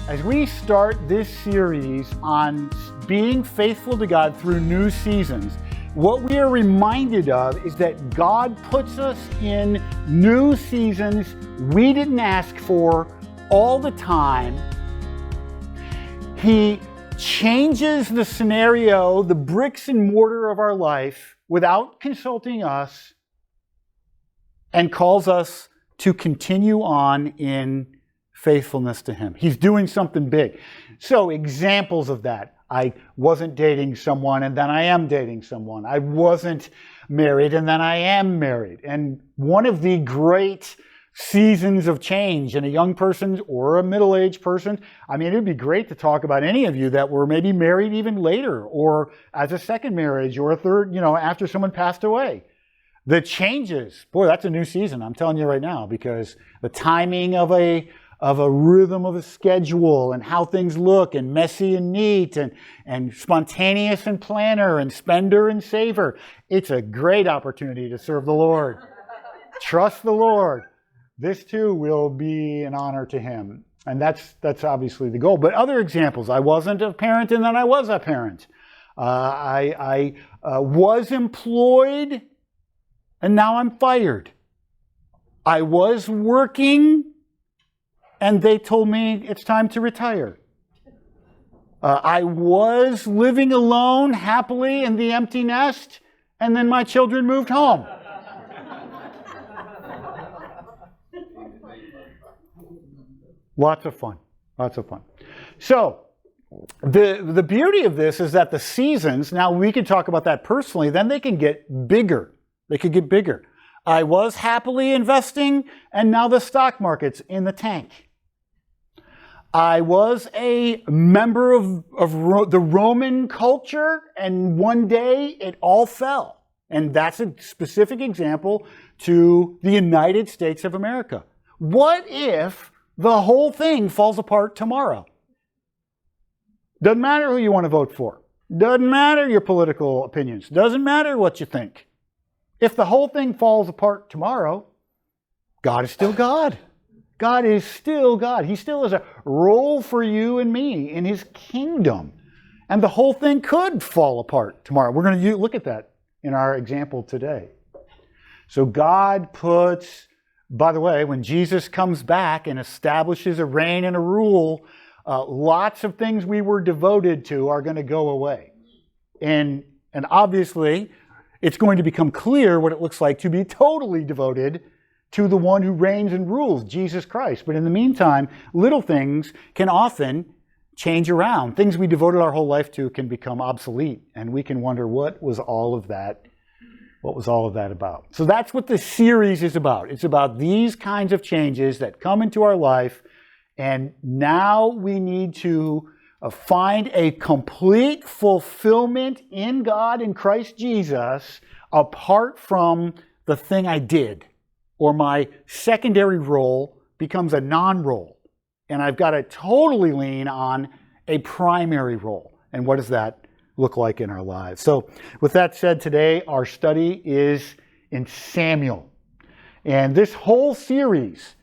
As we start this series on being faithful to God through new seasons, what we are reminded of is that God puts us in new seasons we didn't ask for all the time. He changes the scenario, the bricks and mortar of our life without consulting us, and calls us to continue on in faithfulness to Him. He's doing something big. So examples of that. I wasn't dating someone and then I am dating someone. I wasn't married and then I am married. And one of the great seasons of change in a young person or a middle-aged person, I mean, it would be great to talk about any of you that were maybe married even later or as a second marriage or a third, after someone passed away. The changes, boy, that's a new season, I'm telling you right now, because the timing of a rhythm of a schedule and how things look, and messy and neat, and spontaneous and planner, and spender and saver. It's a great opportunity to serve the Lord. Trust the Lord. This too will be an honor to Him. And that's obviously the goal. But other examples, I wasn't a parent and then I was a parent. I was employed and now I'm fired. I was working and they told me it's time to retire. I was living alone happily in the empty nest, and then my children moved home. Lots of fun. So, the beauty of this is that the seasons, now we can talk about that personally, then they can get bigger. I was happily investing, and now the stock market's in the tank. I was a member of the Roman culture, and one day it all fell. And that's a specific example to the United States of America. What if the whole thing falls apart tomorrow? Doesn't matter who you want to vote for. Doesn't matter your political opinions. Doesn't matter what you think. If the whole thing falls apart tomorrow, God is still God. God is still God. He still has a role for you and me in His kingdom. And the whole thing could fall apart tomorrow. We're going to look at that in our example today. So God puts, by the way, when Jesus comes back and establishes a reign and a rule, lots of things we were devoted to are going to go away. And obviously, it's going to become clear what it looks like to be totally devoted to the one who reigns and rules, Jesus Christ. But in the meantime, little things can often change around. Things we devoted our whole life to can become obsolete, and we can wonder what was all of that about. So that's what this series is about. It's about these kinds of changes that come into our life, and now we need to find a complete fulfillment in God in Christ Jesus apart from the thing I did. Or my secondary role becomes a non-role. And I've got to totally lean on a primary role. And what does that look like in our lives? So with that said, today our study is in Samuel. And this whole series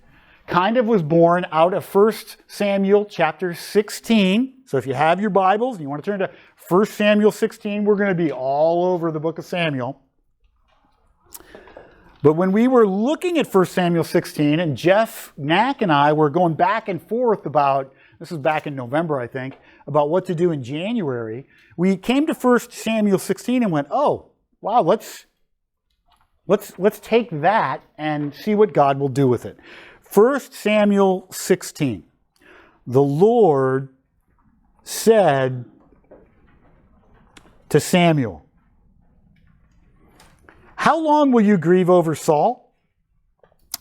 kind of was born out of 1 Samuel chapter 16. So if you have your Bibles and you want to turn to 1 Samuel 16, we're going to be all over the book of Samuel. But when we were looking at 1 Samuel 16, and Jeff Knack and I were going back and forth about, this was back in November, I think, about what to do in January, we came to 1 Samuel 16 and went, oh, wow, let's take that and see what God will do with it. 1 Samuel 16, the Lord said to Samuel, "How long will you grieve over Saul,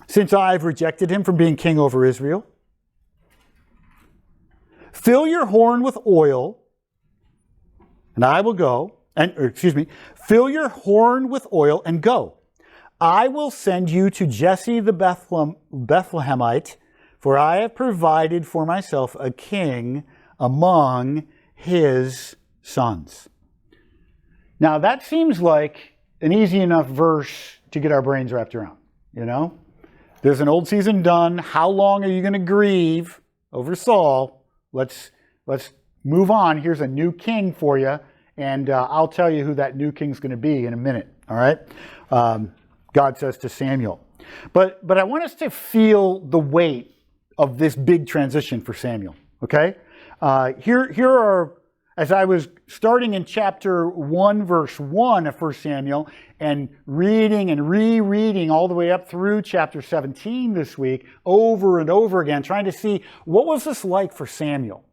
since I have rejected him from being king over Israel? Fill your horn with oil, and I will go, fill your horn with oil and go. I will send you to Jesse the Bethlehemite, for I have provided for myself a king among his sons." Now that seems like an easy enough verse to get our brains wrapped around, There's an old season done. How long are you going to grieve over Saul? let's move on. Here's a new king for you, and I'll tell you who that new king's going to be in a minute. All right? God says to Samuel. But I want us to feel the weight of this big transition for Samuel. Okay? Here are, as I was starting in chapter 1, verse 1 of 1 Samuel, and reading and rereading all the way up through chapter 17 this week, over and over again, trying to see what was this like for Samuel.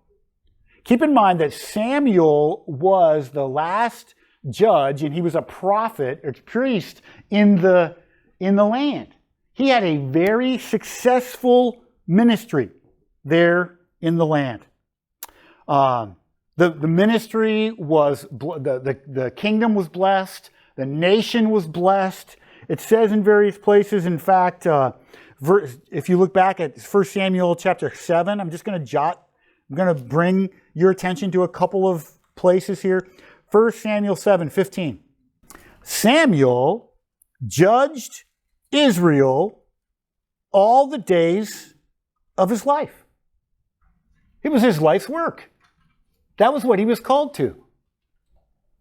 Keep in mind that Samuel was the last judge, and he was a prophet, a priest in the land. He had a very successful ministry there in the land. The ministry was, the kingdom was blessed, the nation was blessed. It says in various places, in fact, if you look back at 1 Samuel chapter 7, I'm going to bring your attention to a couple of places here. 1 Samuel 7:15. Samuel judged Israel all the days of his life. It was his life's work. That was what he was called to.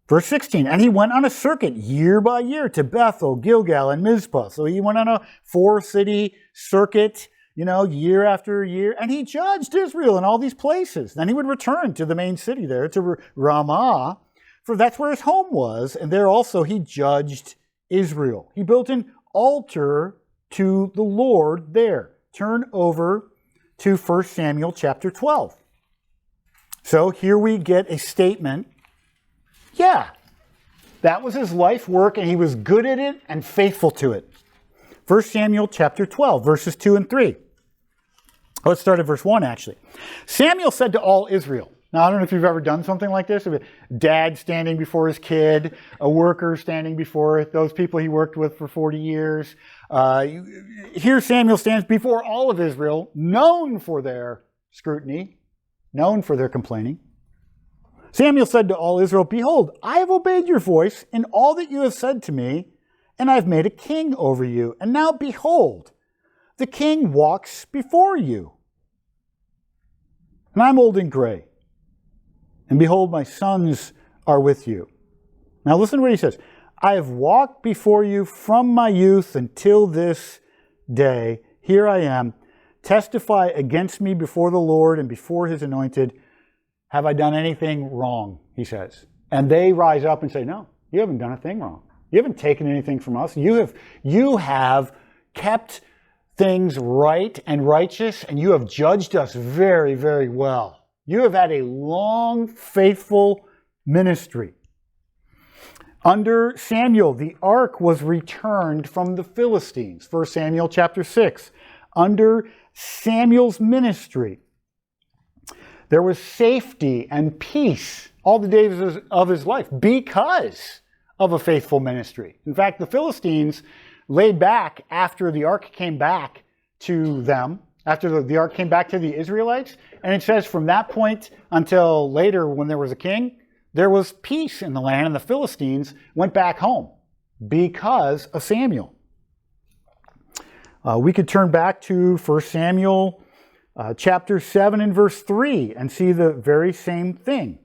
Verse 16, and he went on a circuit year by year to Bethel, Gilgal, and Mizpah. So he went on a 4-city circuit, year after year, and he judged Israel in all these places. Then he would return to the main city there, to Ramah, for that's where his home was, and there also he judged Israel. He built an altar to the Lord there. Turn over to 1 Samuel chapter 12. So here we get a statement. Yeah, that was his life work, and he was good at it and faithful to it. 1 Samuel chapter 12, verses 2 and 3. Let's start at verse 1, actually. Samuel said to all Israel. Now, I don't know if you've ever done something like this. A dad standing before his kid, a worker standing before those people he worked with for 40 years. Here Samuel stands before all of Israel, known for their scrutiny, known for their complaining. Samuel said to all Israel, behold, I have obeyed your voice in all that you have said to me, and I have made a king over you. And now behold, the king walks before you. And I'm old and gray. And behold, my sons are with you. Now listen to what he says. I have walked before you from my youth until this day. Here I am. Testify against me before the Lord and before his anointed. Have I done anything wrong? He says. And they rise up and say, no, you haven't done a thing wrong. You haven't taken anything from us. You have kept things right and righteous, and you have judged us very, very well. You have had a long, faithful ministry. Under Samuel, the ark was returned from the Philistines. 1 Samuel chapter 6. Under Samuel's ministry, there was safety and peace all the days of his life because of a faithful ministry. In fact, the Philistines laid back after the ark came back to them, after the ark came back to the Israelites. And it says from that point until later when there was a king, there was peace in the land, and the Philistines went back home because of Samuel. We could turn back to 1 Samuel chapter 7 and verse 3 and see the very same thing.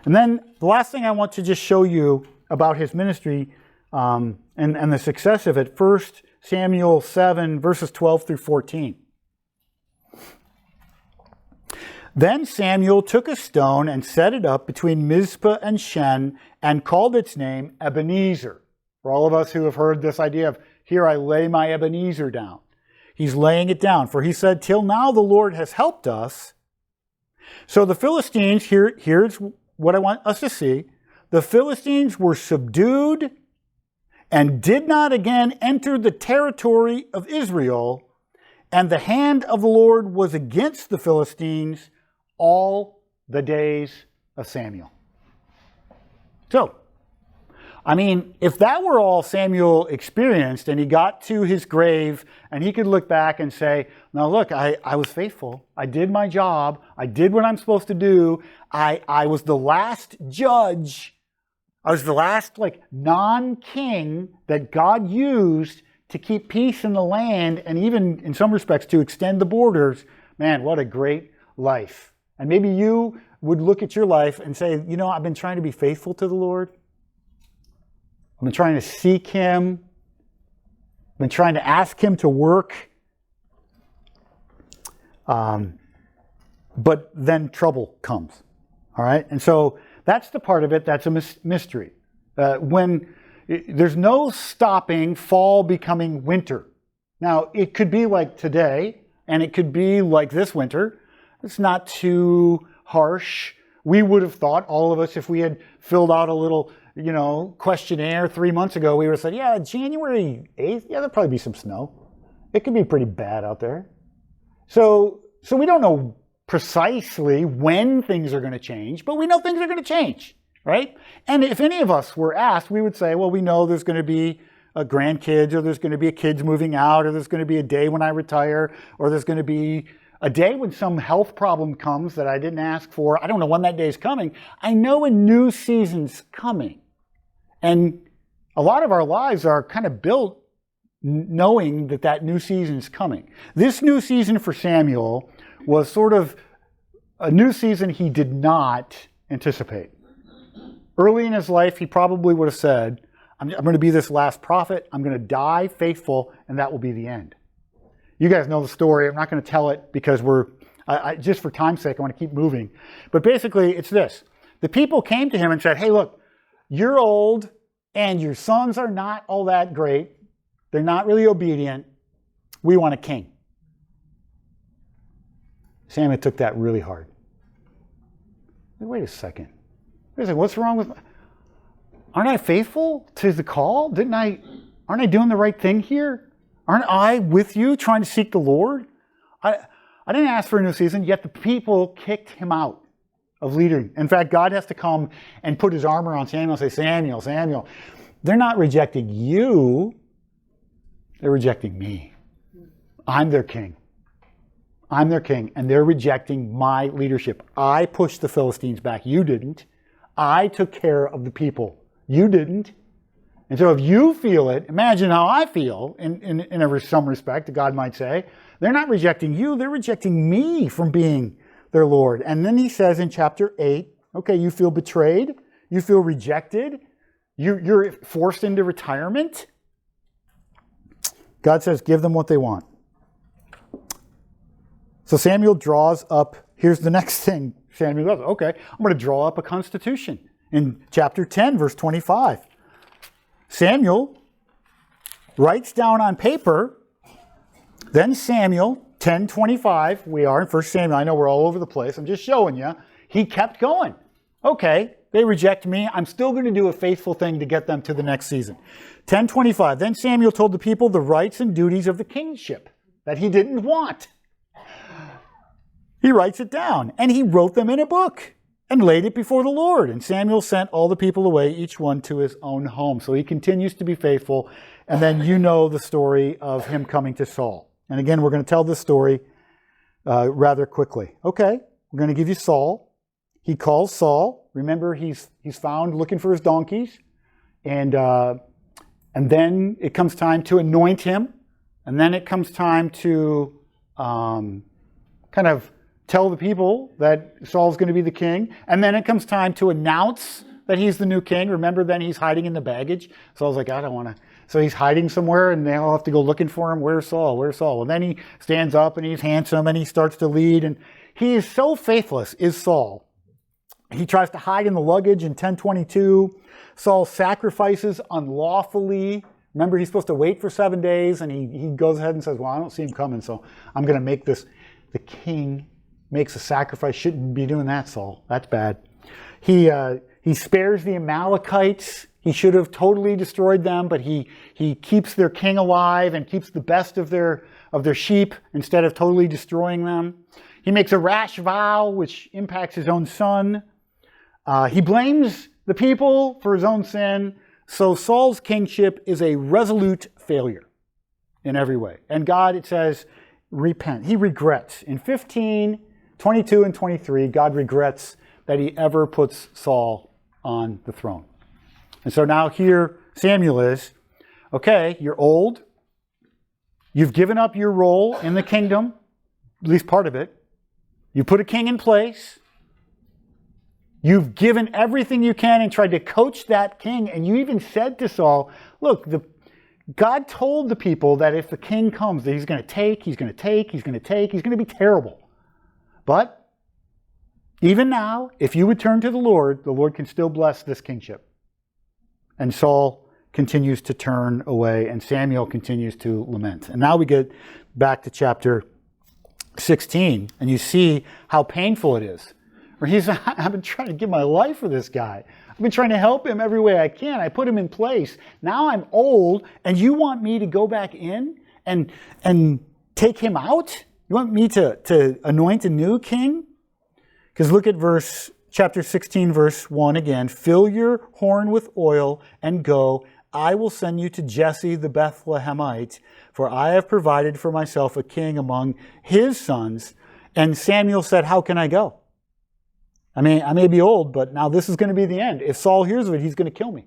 And then the last thing I want to just show you about his ministry and the success of it, 1 Samuel 7 verses 12 through 14. Then Samuel took a stone and set it up between Mizpah and Shen and called its name Ebenezer. For all of us who have heard this idea of, here I lay my Ebenezer down. He's laying it down, for he said, till now the Lord has helped us. So the Philistines, here's what I want us to see. The Philistines were subdued and did not again enter the territory of Israel, and the hand of the Lord was against the Philistines all the days of Samuel. So, I mean, if that were all Samuel experienced and he got to his grave and he could look back and say, now look, I was faithful. I did my job. I did what I'm supposed to do. I was the last judge. I was the last non-king that God used to keep peace in the land and even in some respects to extend the borders. Man, what a great life And maybe you would look at your life and say, you know, I've been trying to be faithful to the Lord. I've been trying to seek Him. I've been trying to ask Him to work. But then trouble comes. All right? And so that's the part of it that's a mystery. When there's no stopping fall becoming winter. Now, it could be like today, and it could be like this winter. It's not too harsh. We would have thought, all of us, if we had filled out a little, questionnaire 3 months ago, we would have said, yeah, January 8th, yeah, there'll probably be some snow. It could be pretty bad out there. So we don't know precisely when things are going to change, but we know things are going to change, right? And if any of us were asked, we would say, well, we know there's going to be grandkids, or there's going to be kids moving out, or there's going to be a day when I retire, or there's going to be a day when some health problem comes that I didn't ask for. I don't know when that day is coming. I know a new season's coming. And a lot of our lives are kind of built knowing that that new season's coming. This new season for Samuel was sort of a new season he did not anticipate. Early in his life, he probably would have said, I'm going to be this last prophet. I'm going to die faithful, and that will be the end. You guys know the story. I'm not going to tell it because just for time's sake, I want to keep moving. But basically, it's this. The people came to him and said, hey, look, you're old, and your sons are not all that great. They're not really obedient. We want a king. Samuel took that really hard. Wait a second. What's wrong with... Aren't I faithful to the call? Aren't I doing the right thing here? Aren't I with you trying to seek the Lord? I didn't ask for a new season, yet the people kicked him out of leading. In fact, God has to come and put his armor on Samuel and say, Samuel, they're not rejecting you. They're rejecting me. I'm their king. I'm their king, and they're rejecting my leadership. I pushed the Philistines back. You didn't. I took care of the people. You didn't. And so if you feel it, imagine how I feel in some respect, God might say. They're not rejecting you. They're rejecting me from being their Lord. And then he says in chapter 8, okay, you feel betrayed. You feel rejected. You're forced into retirement. God says, give them what they want. So Samuel draws up, here's the next thing Samuel does. Okay, I'm going to draw up a constitution. In chapter 10, verse 25, Samuel writes down on paper, then Samuel, 10:25, we are in 1 Samuel. I know we're all over the place. I'm just showing you. He kept going. Okay, they reject me. I'm still going to do a faithful thing to get them to the next season. 10:25, then Samuel told the people the rights and duties of the kingship that he didn't want. He writes it down, and he wrote them in a book and laid it before the Lord. And Samuel sent all the people away, each one to his own home. So he continues to be faithful. And then you know the story of him coming to Saul. And again, we're going to tell this story rather quickly. Okay, we're going to give you Saul. He calls Saul. Remember, he's found looking for his donkeys. And then it comes time to anoint him. And then it comes time to kind of tell the people that Saul's going to be the king. And then it comes time to announce that he's the new king. Remember, then he's hiding in the baggage. Saul's like, I don't want to. So he's hiding somewhere, and they all have to go looking for him. Where's Saul? Where's Saul? And then he stands up, and he's handsome, and he starts to lead. And he is so faithless, is Saul. He tries to hide in the luggage in 10:22. Saul sacrifices unlawfully. Remember, he's supposed to wait for 7 days, and he goes ahead and says, well, I don't see him coming, so I'm going to make this. The king makes a sacrifice. Shouldn't be doing that, Saul. That's bad. He spares the Amalekites. He should have totally destroyed them, but he keeps their king alive and keeps the best of their sheep instead of totally destroying them. He makes a rash vow, which impacts his own son. He blames the people for his own sin. So Saul's kingship is a resolute failure in every way. And God, it says, repent. He regrets. In 15, 22, and 23, God regrets that he ever puts Saul on the throne. And so now here Samuel is, okay, you're old. You've given up your role in the kingdom, at least part of it. You put a king in place. You've given everything you can and tried to coach that king. And you even said to Saul, look, God told the people that if the king comes, that he's going to take, he's going to take, he's going to take, he's going to be terrible. But even now, if you would turn to the Lord can still bless this kingship. And Saul continues to turn away, and Samuel continues to lament. And now we get back to chapter 16, and you see how painful it is. Where I've been trying to give my life for this guy. I've been trying to help him every way I can. I put him in place. Now I'm old, and you want me to go back in and take him out? You want me to anoint a new king? Because look at chapter 16, verse 1 again. Fill your horn with oil and go. I will send you to Jesse the Bethlehemite, for I have provided for myself a king among his sons. And Samuel said, how can I go? I may be old, but now this is going to be the end. If Saul hears of it, he's going to kill me.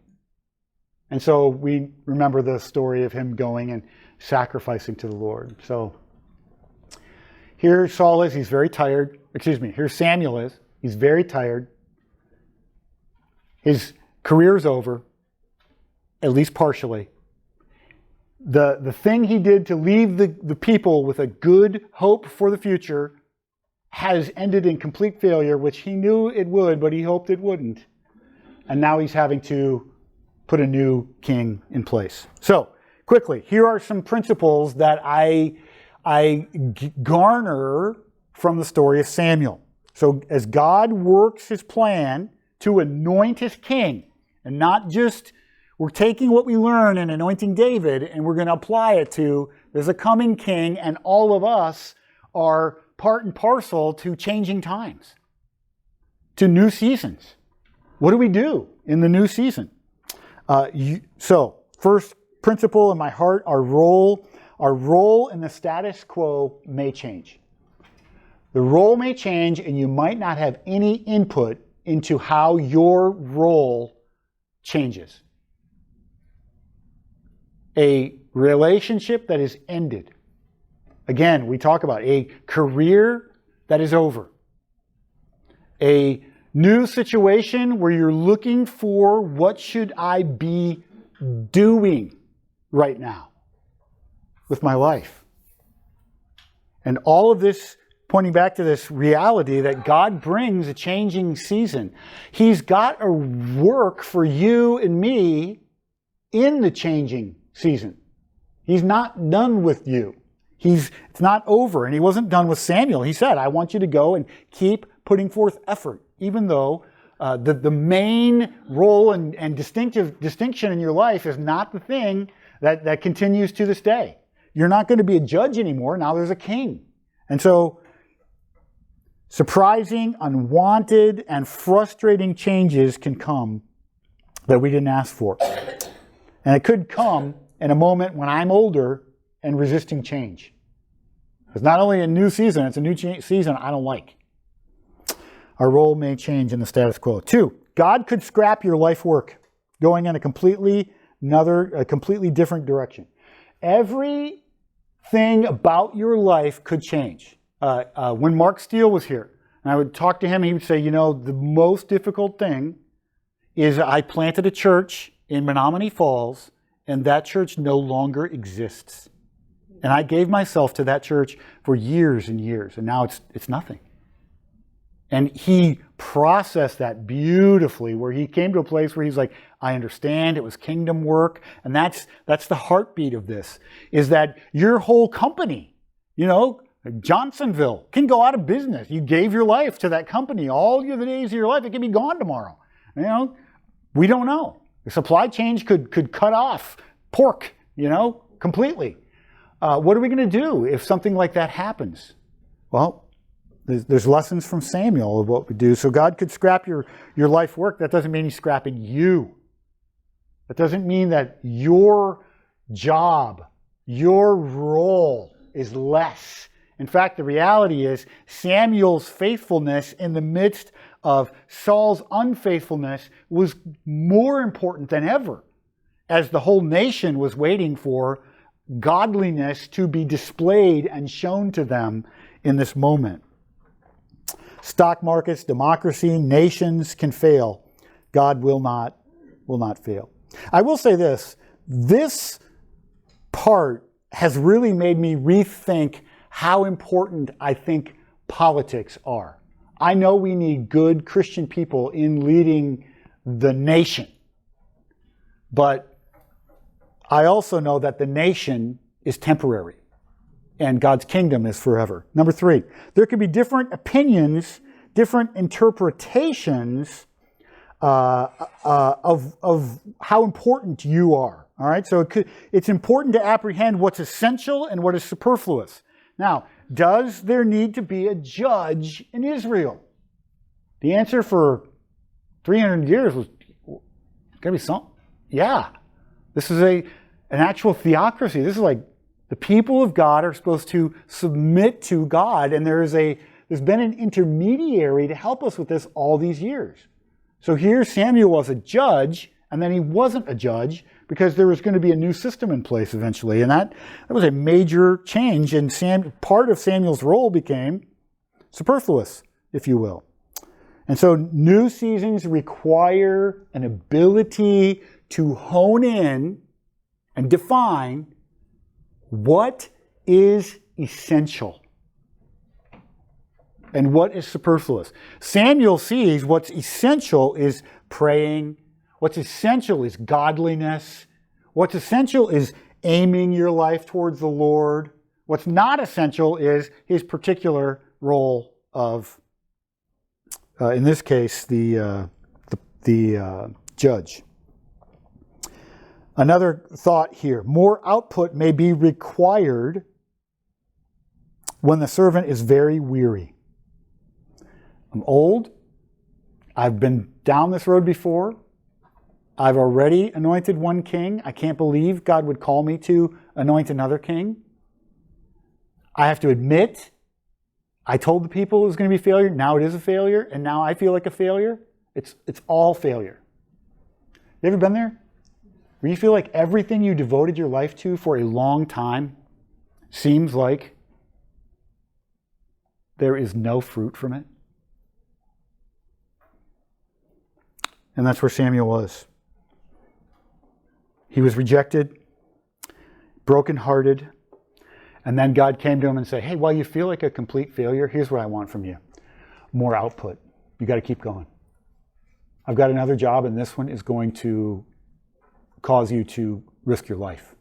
And so we remember the story of him going and sacrificing to the Lord. So here Saul is, he's very tired. Here Samuel is, he's very tired. His career's over, at least partially. The thing he did to leave the people with a good hope for the future has ended in complete failure, which he knew it would, but he hoped it wouldn't. And now he's having to put a new king in place. So, quickly, here are some principles that I garner from the story of Samuel. So, as God works his plan to anoint his king, and not just we're taking what we learn in anointing David and we're going to apply it to there's a coming king, and all of us are part and parcel to changing times, to new seasons. What do we do in the new season? So, first principle in my heart, our role in the status quo may change. The role may change, and you might not have any input into how your role changes. A relationship that is ended. Again, we talk about a career that is over. A new situation where you're looking for what should I be doing right now with my life. And all of this pointing back to this reality that God brings a changing season. He's got a work for you and me in the changing season. He's not done with you. It's not over, and he wasn't done with Samuel. He said, I want you to go and keep putting forth effort, even though the main role and distinction in your life is not the thing that continues to this day. You're not going to be a judge anymore. Now there's a king. And so surprising, unwanted, and frustrating changes can come that we didn't ask for. And it could come in a moment when I'm older and resisting change. It's not only a new season, it's a new season I don't like. Our role may change in the status quo. 2, God could scrap your life work, going in a completely different direction. Everything about your life could change. When Mark Steele was here, and I would talk to him, he would say, the most difficult thing is I planted a church in Menominee Falls, and that church no longer exists. And I gave myself to that church for years and years, and now it's nothing. And he processed that beautifully, where he came to a place where he's like, I understand, it was kingdom work. And that's the heartbeat of this, is that your whole company, Johnsonville can go out of business. You gave your life to that company all the days of your life. It can be gone tomorrow. We don't know. The supply chain could cut off pork, completely. What are we going to do if something like that happens? Well, there's lessons from Samuel of what we do. So God could scrap your life work. That doesn't mean he's scrapping you. That doesn't mean that your job, your role is less. In fact, the reality is Samuel's faithfulness in the midst of Saul's unfaithfulness was more important than ever, as the whole nation was waiting for godliness to be displayed and shown to them in this moment. Stock markets, democracy, nations can fail. God will not fail. I will say this. This part has really made me rethink how important I think politics are. I know we need good Christian people in leading the nation. But I also know that the nation is temporary and God's kingdom is forever. Number 3, there can be different opinions, different interpretations of how important you are. All right, so it's important to apprehend what's essential and what is superfluous. Now, does there need to be a judge in Israel? The answer for 300 years was going to be something. Yeah, this is an actual theocracy. This is like the people of God are supposed to submit to God, and there's been an intermediary to help us with this all these years. So here Samuel was a judge, and then he wasn't a judge because there was going to be a new system in place eventually, and that was a major change, and part of Samuel's role became superfluous, if you will. And so new seasons require an ability to hone in and define what is essential and what is superfluous. Samuel sees what's essential is praying. What's essential is godliness. What's essential is aiming your life towards the Lord. What's not essential is his particular role of, in this case, the judge. Another thought here. More output may be required when the servant is very weary. I'm old. I've been down this road before. I've already anointed one king. I can't believe God would call me to anoint another king. I have to admit, I told the people it was going to be failure. Now it is a failure, and now I feel like a failure. It's all failure. You ever been there? Where you feel like everything you devoted your life to for a long time seems like there is no fruit from it? And that's where Samuel was. He was rejected, brokenhearted, and then God came to him and said, hey, while you feel like a complete failure, here's what I want from you. More output. You got to keep going. I've got another job, and this one is going to cause you to risk your life.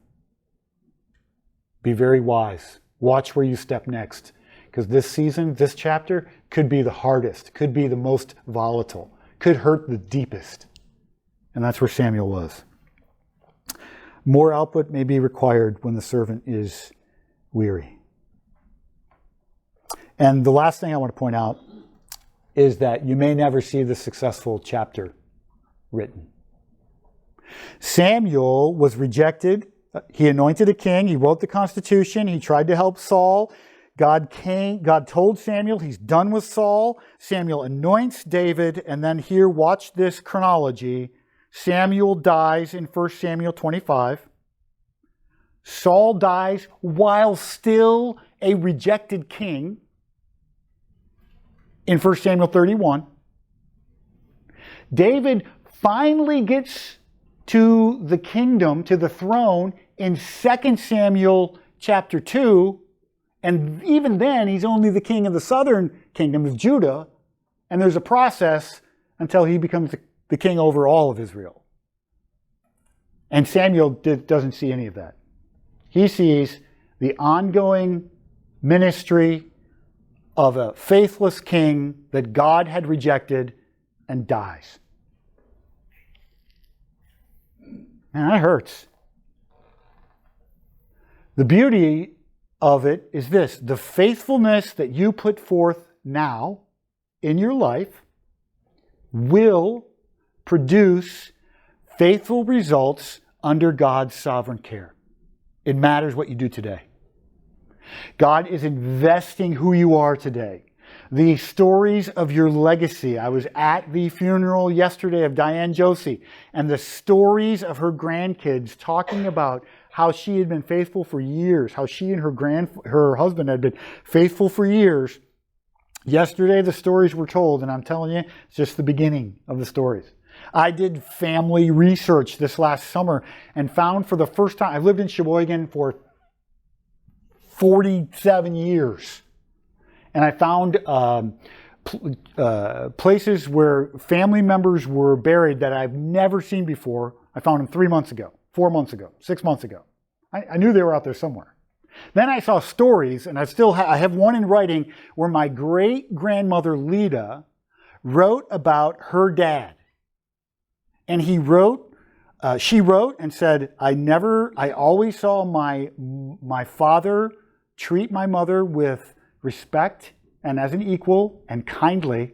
Be very wise. Watch where you step next. Because this season, this chapter, could be the hardest, could be the most volatile, could hurt the deepest. And that's where Samuel was. More output may be required when the servant is weary. And the last thing I want to point out is that you may never see the successful chapter written. Samuel was rejected. He anointed a king. He wrote the Constitution. He tried to help Saul. God told Samuel he's done with Saul. Samuel anoints David. And then here, watch this chronology. Samuel dies in 1 Samuel 25. Saul dies while still a rejected king in 1 Samuel 31. David finally gets to the kingdom, to the throne, in 2 Samuel chapter 2. And even then, he's only the king of the southern kingdom of Judah. And there's a process until he becomes the king over all of Israel. And Samuel doesn't see any of that. He sees the ongoing ministry of a faithless king that God had rejected and dies. Man, that hurts. The beauty of it is this: the faithfulness that you put forth now in your life will produce faithful results under God's sovereign care. It matters what you do today. God is investing who you are today. The stories of your legacy. I was at the funeral yesterday of Diane Josie, and the stories of her grandkids talking about how she had been faithful for years, how she and her husband had been faithful for years. Yesterday, the stories were told, and I'm telling you, it's just the beginning of the stories. I did family research this last summer and found for the first time, I've lived in Sheboygan for 47 years, and I found places where family members were buried that I've never seen before. I found them 3 months ago, 4 months ago, 6 months ago. I knew they were out there somewhere. Then I saw stories, and I have one in writing where my great-grandmother Lita wrote about her dad. And she wrote and said, I always saw my father treat my mother with respect and as an equal and kindly.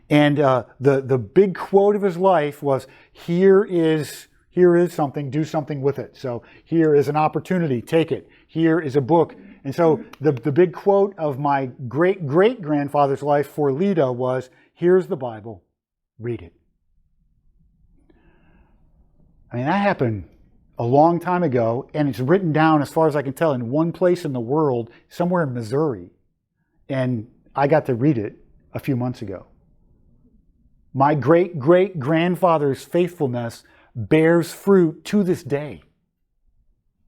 And the big quote of his life was, here is something, do something with it. So here is an opportunity, take it. Here is a book. And so the big quote of my great-great-grandfather's life for Lita was, here's the Bible, read it. I mean, that happened a long time ago, and it's written down, as far as I can tell, in one place in the world, somewhere in Missouri. And I got to read it a few months ago. My great-great-grandfather's faithfulness bears fruit to this day.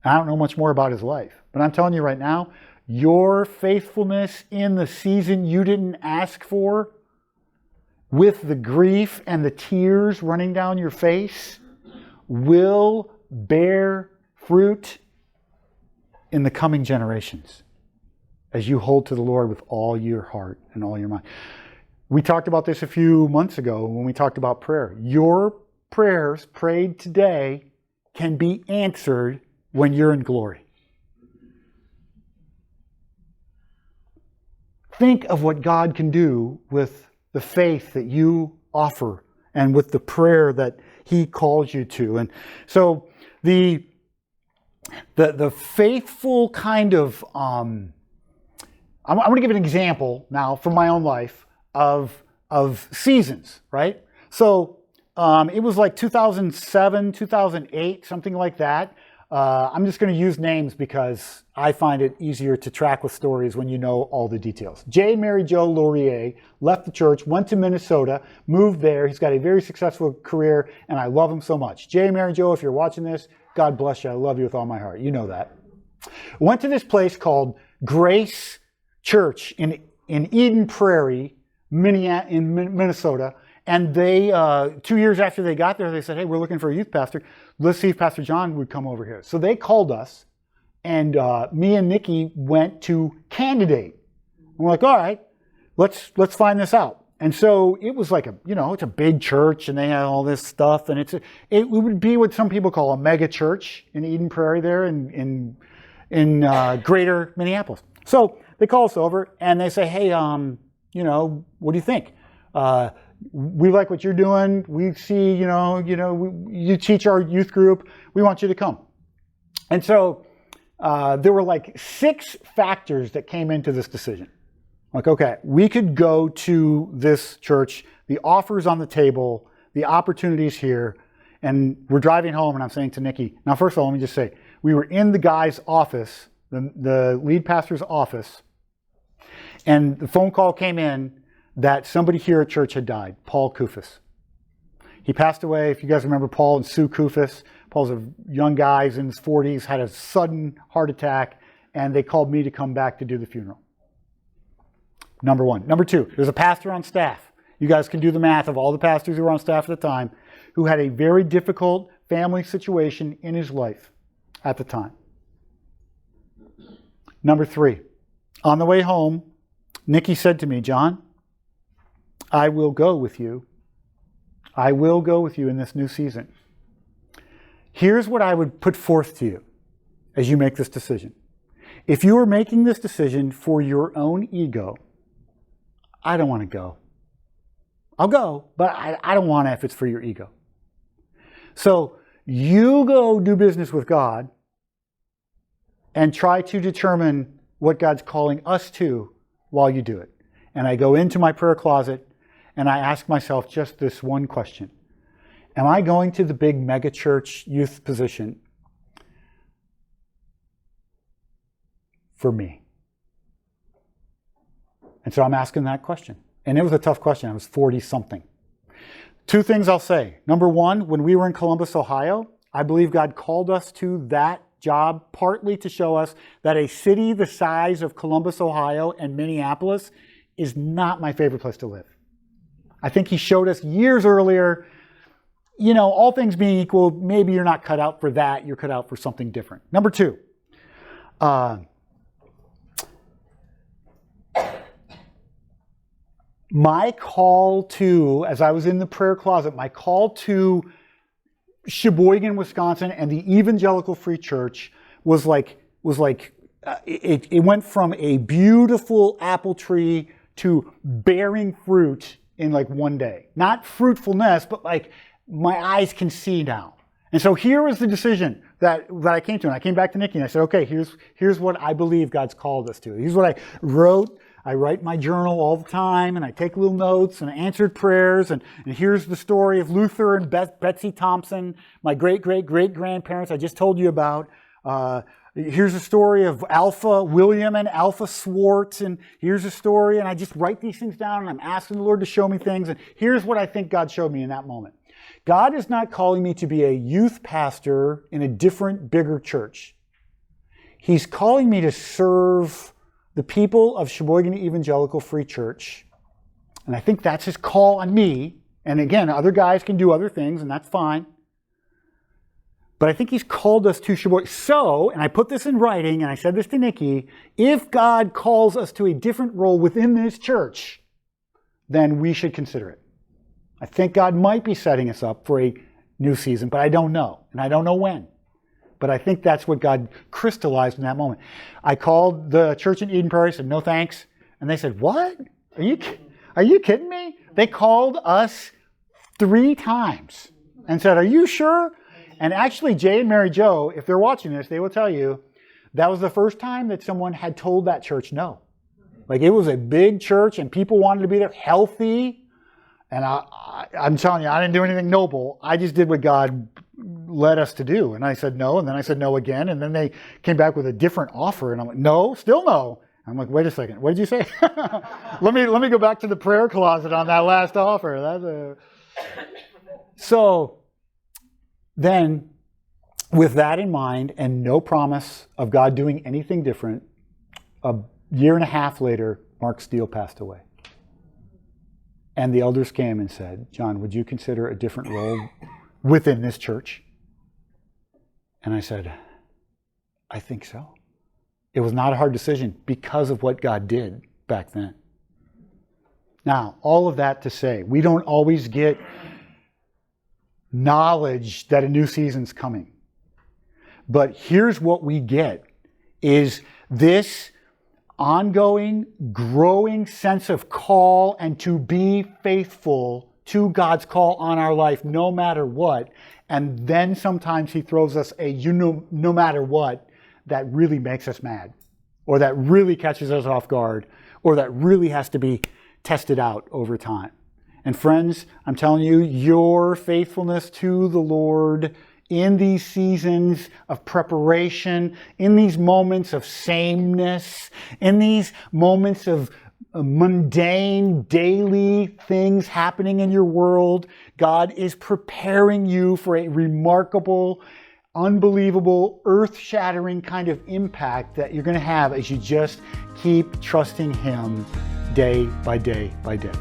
I don't know much more about his life, but I'm telling you right now, your faithfulness in the season you didn't ask for, with the grief and the tears running down your face, will bear fruit in the coming generations as you hold to the Lord with all your heart and all your mind. We talked about this a few months ago when we talked about prayer. Your prayers prayed today can be answered when you're in glory. Think of what God can do with the faith that you offer and with the prayer that He calls you to. And so the faithful kind of, I'm going to give an example now from my own life of seasons, right? So it was like 2007, 2008, something like that. I'm just going to use names because I find it easier to track with stories when you know all the details. J. Mary Jo Laurier left the church, went to Minnesota, moved there. He's got a very successful career, and I love him so much. J. Mary Jo, if you're watching this, God bless you. I love you with all my heart. You know that. Went to this place called Grace Church in Eden Prairie, in Minnesota. And they, 2 years after they got there, they said, hey, we're looking for a youth pastor. Let's see if Pastor John would come over here. So they called us, and me and Nikki went to candidate. And we're like, all right, let's find this out. And so it was like it's a big church, and they had all this stuff, and it would be what some people call a mega church in Eden Prairie there in greater Minneapolis. So they call us over, and they say, hey, what do you think? We like what you're doing. We see, you teach our youth group. We want you to come. And so there were like 6 factors that came into this decision. Like, okay, we could go to this church. The offer's on the table. The opportunity's here. And we're driving home, and I'm saying to Nikki, now, first of all, let me just say, we were in the guy's office, the lead pastor's office, and the phone call came in that somebody here at church had died, Paul Kufis. He passed away. If you guys remember Paul and Sue Kufis, Paul's a young guy, he's in his 40s, had a sudden heart attack, and they called me to come back to do the funeral. Number one. Number two, there's a pastor on staff. You guys can do the math of all the pastors who were on staff at the time, who had a very difficult family situation in his life at the time. Number three, on the way home, Nikki said to me, John, I will go with you. I will go with you in this new season. Here's what I would put forth to you as you make this decision. If you are making this decision for your own ego, I don't want to go. I'll go, but I don't want to if it's for your ego. So you go do business with God and try to determine what God's calling us to while you do it. And I go into my prayer closet and I ask myself just this one question. Am I going to the big mega church youth position for me? And so I'm asking that question. And it was a tough question. I was 40-something. Two things I'll say. Number one, when we were in Columbus, Ohio, I believe God called us to that job partly to show us that a city the size of Columbus, Ohio and Minneapolis is not my favorite place to live. I think he showed us years earlier, all things being equal, maybe you're not cut out for that. You're cut out for something different. Number two, my call to, as I was in the prayer closet, my call to Sheboygan, Wisconsin, and the Evangelical Free Church was like it went from a beautiful apple tree to bearing fruit in like one day. Not fruitfulness, but like my eyes can see now. And so here was the decision that I came to. And I came back to Nikki and I said, okay, here's what I believe God's called us to. Here's what I wrote. I write my journal all the time, and I take little notes, and I answered prayers, and here's the story of Luther and Betsy Thompson, my great-great-great-grandparents I just told you about. Here's a story of Alpha William and Alpha Swartz, and here's a story, and I just write these things down, and I'm asking the Lord to show me things, and here's what I think God showed me in that moment. God is not calling me to be a youth pastor in a different, bigger church. He's calling me to serve the people of Sheboygan Evangelical Free Church. And I think that's his call on me. And again, other guys can do other things, and that's fine. But I think he's called us to Sheboygan. So, and I put this in writing, and I said this to Nikki, if God calls us to a different role within this church, then we should consider it. I think God might be setting us up for a new season, but I don't know. And I don't know when. But I think that's what God crystallized in that moment. I called the church in Eden Prairie, said, no thanks. And they said, what? Are you kidding me? They called us 3 times and said, are you sure? And actually, Jay and Mary Jo, if they're watching this, they will tell you that was the first time that someone had told that church no. Like, it was a big church and people wanted to be there, healthy. And I'm telling you, I didn't do anything noble. I just did what God led us to do. And I said no, and then I said no again, and then they came back with a different offer, and I'm like, no, still no. I'm like, wait a second, what did you say? let me go back to the prayer closet on that last offer. So then, with that in mind, and no promise of God doing anything different, a year and a half later, Mark Steele passed away. And the elders came and said, John, would you consider a different role within this church? And I said, I think so. It was not a hard decision because of what God did back then. Now, all of that to say, we don't always get knowledge that a new season's coming. But here's what we get, is this ongoing, growing sense of call and to be faithful to God's call on our life no matter what. And then sometimes he throws us a no matter what that really makes us mad, or that really catches us off guard, or that really has to be tested out over time. And friends, I'm telling you, your faithfulness to the Lord in these seasons of preparation, in these moments of sameness, in these moments of mundane, daily things happening in your world, God is preparing you for a remarkable, unbelievable, earth-shattering kind of impact that you're going to have as you just keep trusting Him day by day by day.